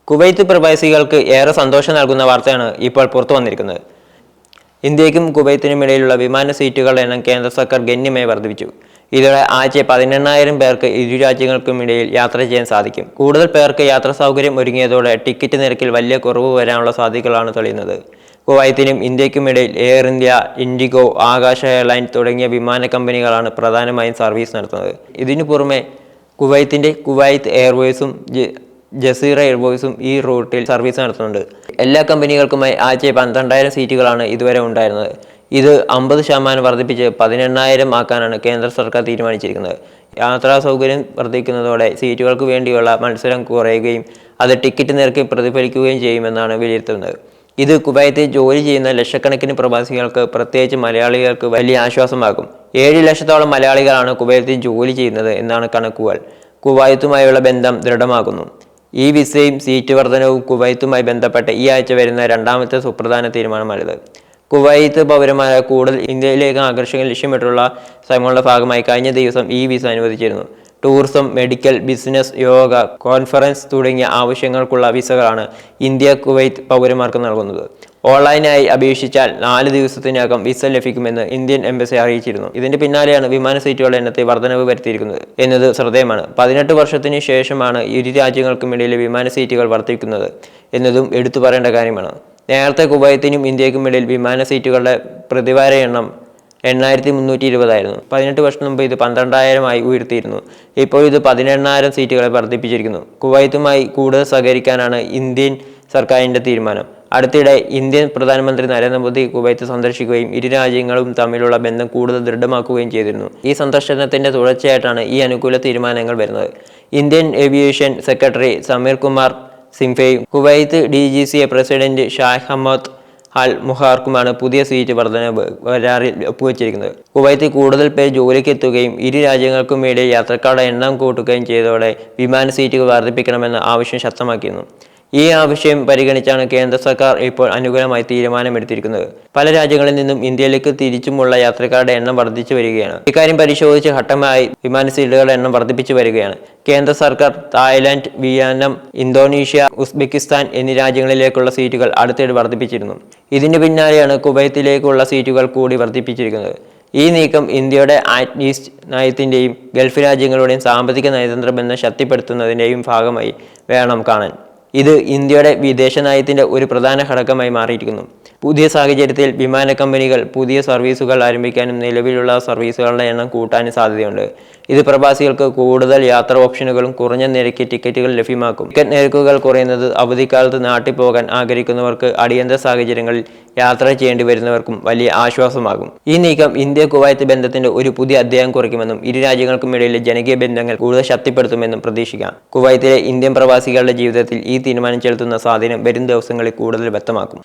Kuwait പ്രവാസികൾക്ക് ഏറെ സന്തോഷം നൽകുന്ന വാർത്തയാണ് ഇപ്പോൾ പുറത്തു വന്നിരിക്കുന്നത്. ഇന്ത്യയ്ക്കും കുവൈത്തിനും ഇടയിലുള്ള വിമാന സീറ്റുകളുടെ എണ്ണം കേന്ദ്ര സർക്കാർ ഗണ്യമായി വർദ്ധിപ്പിച്ചു. ഇതോടെ ആഴ്ച 18,000 പേർക്ക് ഇരു രാജ്യങ്ങൾക്കും ഇടയിൽ യാത്ര ചെയ്യാൻ സാധിക്കും. കൂടുതൽ പേർക്ക് യാത്രാ സൗകര്യം ഒരുങ്ങിയതോടെ ടിക്കറ്റ് നിരക്കിൽ വലിയ കുറവ് വരാനുള്ള സാധ്യതകളാണ് തെളിയുന്നത്. കുവൈത്തിനും ഇന്ത്യയ്ക്കും ഇടയിൽ എയർ ഇന്ത്യ, ഇൻഡിഗോ, ആകാശ എയർലൈൻ തുടങ്ങിയ വിമാന കമ്പനികളാണ് പ്രധാനമായും സർവീസ് നടത്തുന്നത്. ഇതിനു പുറമെ കുവൈത്തിന്റെ കുവൈത്ത് എയർവേസും ജസീറ എയർവേസും ഈ റൂട്ടിൽ സർവീസ് നടത്തുന്നുണ്ട്. എല്ലാ കമ്പനികൾക്കുമായി ആഴ്ച 12,000 സീറ്റുകളാണ് ഇതുവരെ ഉണ്ടായിരുന്നത്. ഇത് 50% വർദ്ധിപ്പിച്ച് 18,000 ആക്കാനാണ് കേന്ദ്ര സർക്കാർ തീരുമാനിച്ചിരിക്കുന്നത്. യാത്രാ സൗകര്യം വർദ്ധിക്കുന്നതോടെ സീറ്റുകൾക്ക് വേണ്ടിയുള്ള മത്സരം കുറയുകയും അത് ടിക്കറ്റ് നിരക്കിൽ പ്രതിഫലിക്കുകയും ചെയ്യുമെന്നാണ് വിലയിരുത്തുന്നത്. ഇത് കുവൈത്തിൽ ജോലി ചെയ്യുന്ന ലക്ഷക്കണക്കിന് പ്രവാസികൾക്ക്, പ്രത്യേകിച്ച് മലയാളികൾക്ക് വലിയ ആശ്വാസമാകും. 7 ലക്ഷത്തോളം മലയാളികളാണ് കുവൈത്തിൽ ജോലി ചെയ്യുന്നത് എന്നാണ് കണക്കുകൾ. കുവൈത്തുമായുള്ള ബന്ധം ദൃഢമാകുന്നു. ഈ വിസയും സീറ്റ് വർധനവും കുവൈത്തുമായി ബന്ധപ്പെട്ട് ഈ ആഴ്ച വരുന്ന രണ്ടാമത്തെ സുപ്രധാന തീരുമാനമാണിത്. കുവൈത്ത് പൗരന്മാരെ കൂടുതൽ ഇന്ത്യയിലേക്ക് ആകർഷിക്കാൻ ലക്ഷ്യമിട്ടുള്ള ശ്രമങ്ങളുടെ ഭാഗമായി കഴിഞ്ഞ ദിവസം ഈ വിസ അനുവദിച്ചിരുന്നു. Tourism, medical, business, yoga, conference തുടങ്ങിയ ആവശ്യങ്ങൾക്കുള്ള വിസകളാണ് ഇന്ത്യ കുവൈത്ത് പൗരന്മാർക്ക് നൽകുന്നത്. ഓൺലൈനായി അപേക്ഷിച്ചാൽ 4 ദിവസത്തിനകം വിസ ലഭിക്കുമെന്ന് ഇന്ത്യൻ എംബസി അറിയിച്ചിരുന്നു. ഇതിന്റെ പിന്നാലെയാണ് വിമാന സീറ്റുകളുടെ എണ്ണത്തിൽ വർധനവ് വരുത്തിയിരിക്കുന്നത് എന്നത് ശ്രദ്ധേയമാണ്. 18 വർഷത്തിന് ശേഷമാണ് ഇരു രാജ്യങ്ങൾക്കും ഇടയിലെ വിമാന സീറ്റുകൾ വർദ്ധിക്കുന്നത് എന്നതും എടുത്തു പറയേണ്ട കാര്യമാണ്. നേരത്തെ കുവൈത്തിനും ഇന്ത്യക്കും ഇടയിൽ വിമാന സീറ്റുകളുടെ പ്രതിവാര എണ്ണം 8,320 ആയിരുന്നു. 18 വർഷം മുമ്പ് ഇത് 12,000 ആയി ഉയർത്തിയിരുന്നു. ഇപ്പോൾ ഇത് 18,000 സീറ്റുകളെ വർദ്ധിപ്പിച്ചിരിക്കുന്നു. കുവൈത്തുമായി കൂടുതൽ സഹകരിക്കാനാണ് ഇന്ത്യൻ സർക്കാരിന്റെ തീരുമാനം. അടുത്തിടെ ഇന്ത്യൻ പ്രധാനമന്ത്രി നരേന്ദ്രമോദി കുവൈത്ത് സന്ദർശിക്കുകയും ഇരു രാജ്യങ്ങളും തമ്മിലുള്ള ബന്ധം കൂടുതൽ ദൃഢമാക്കുകയും ചെയ്തിരുന്നു. ഈ സന്ദർശനത്തിന്റെ തുടർച്ചയായിട്ടാണ് ഈ അനുകൂല തീരുമാനങ്ങൾ വരുന്നത്. Indian aviation secretary Sameer Kumar സിംഫയും Kuwait DGCA president Shah Hammad Al മുഹാർക്കുമാണ് പുതിയ സീറ്റ് വർധനവ് കരാറിൽ ഒപ്പുവെച്ചിരിക്കുന്നത്. കുവൈത്തിൽ കൂടുതൽ പേർ ജോലിക്ക് എത്തുകയും ഇരു രാജ്യങ്ങൾക്കും ഇടയിൽ യാത്രക്കാരുടെ എണ്ണം കൂട്ടുകയും ചെയ്തതോടെ വിമാന സീറ്റുകൾ വർദ്ധിപ്പിക്കണമെന്ന ആവശ്യം ശക്തമാക്കിയിരുന്നു. ഈ ആവശ്യം പരിഗണിച്ചാണ് കേന്ദ്ര സർക്കാർ ഇപ്പോൾ അനുകൂലമായി തീരുമാനമെടുത്തിരിക്കുന്നത്. പല രാജ്യങ്ങളിൽ നിന്നും ഇന്ത്യയിലേക്ക് തിരിച്ചുമുള്ള യാത്രക്കാരുടെ എണ്ണം വർദ്ധിച്ചു വരികയാണ്. ഇക്കാര്യം പരിശോധിച്ച് ഘട്ടമായി വിമാന സീറ്റുകളുടെ എണ്ണം വർദ്ധിപ്പിച്ചു വരികയാണ്. കേന്ദ്ര സർക്കാർ തായ്ലാന്റ്, വിയറ്റ്നാം, ഇന്തോനേഷ്യ, ഉസ്ബെക്കിസ്ഥാൻ എന്നീ രാജ്യങ്ങളിലേക്കുള്ള സീറ്റുകൾ അടുത്തിടെ വർദ്ധിപ്പിച്ചിരുന്നു. ഇതിന് പിന്നാലെയാണ് കുവൈത്തിലേക്കുള്ള സീറ്റുകൾ കൂടി വർദ്ധിപ്പിച്ചിരിക്കുന്നത്. ഈ നീക്കം ഇന്ത്യയുടെ ആക്ട് ഈസ്റ്റ് നയത്തിന്റെയും ഗൾഫ് രാജ്യങ്ങളുടെയും സാമ്പത്തിക നയതന്ത്ര ബന്ധം ശക്തിപ്പെടുത്തുന്നതിന്റെയും ഭാഗമായി വേണം കാണാൻ. ഇത് ഇന്ത്യയുടെ വിദേശ നയത്തിന്റെ ഒരു പ്രധാന ഘടകമായി മാറിയിരിക്കുന്നു. പുതിയ സാഹചര്യത്തിൽ വിമാന കമ്പനികൾ പുതിയ സർവീസുകൾ ആരംഭിക്കാനും നിലവിലുള്ള സർവീസുകളുടെ എണ്ണം കൂട്ടാനും സാധ്യതയുണ്ട്. ഇത് പ്രവാസികൾക്ക് കൂടുതൽ യാത്രാ ഓപ്ഷനുകളും കുറഞ്ഞ നിരക്കിൽ ടിക്കറ്റുകൾ ലഭ്യമാക്കും. ടിക്കറ്റ് നിരക്കുകൾ കുറയുന്നത് അവധിക്കാലത്ത് നാട്ടിൽ പോകാൻ ആഗ്രഹിക്കുന്നവർക്ക്, അടിയന്തര സാഹചര്യങ്ങളിൽ യാത്ര ചെയ്യേണ്ടി വരുന്നവർക്കും വലിയ ആശ്വാസമാകും. ഈ നീക്കം ഇന്ത്യ കുവൈത്ത് ബന്ധത്തിന്റെ ഒരു പുതിയ അധ്യായം കുറിക്കുമെന്നും ഇരു രാജ്യങ്ങൾക്കും ഇടയിലെ ജനകീയ ബന്ധങ്ങൾ കൂടുതൽ ശക്തിപ്പെടുത്തുമെന്നും പ്രതീക്ഷിക്കാം. കുവൈത്തിലെ ഇന്ത്യൻ പ്രവാസികളുടെ ജീവിതത്തിൽ ഈ തീരുമാനം ചെലുത്തുന്ന സ്വാധീനം വരും ദിവസങ്ങളിൽ കൂടുതൽ വ്യക്തമാക്കും.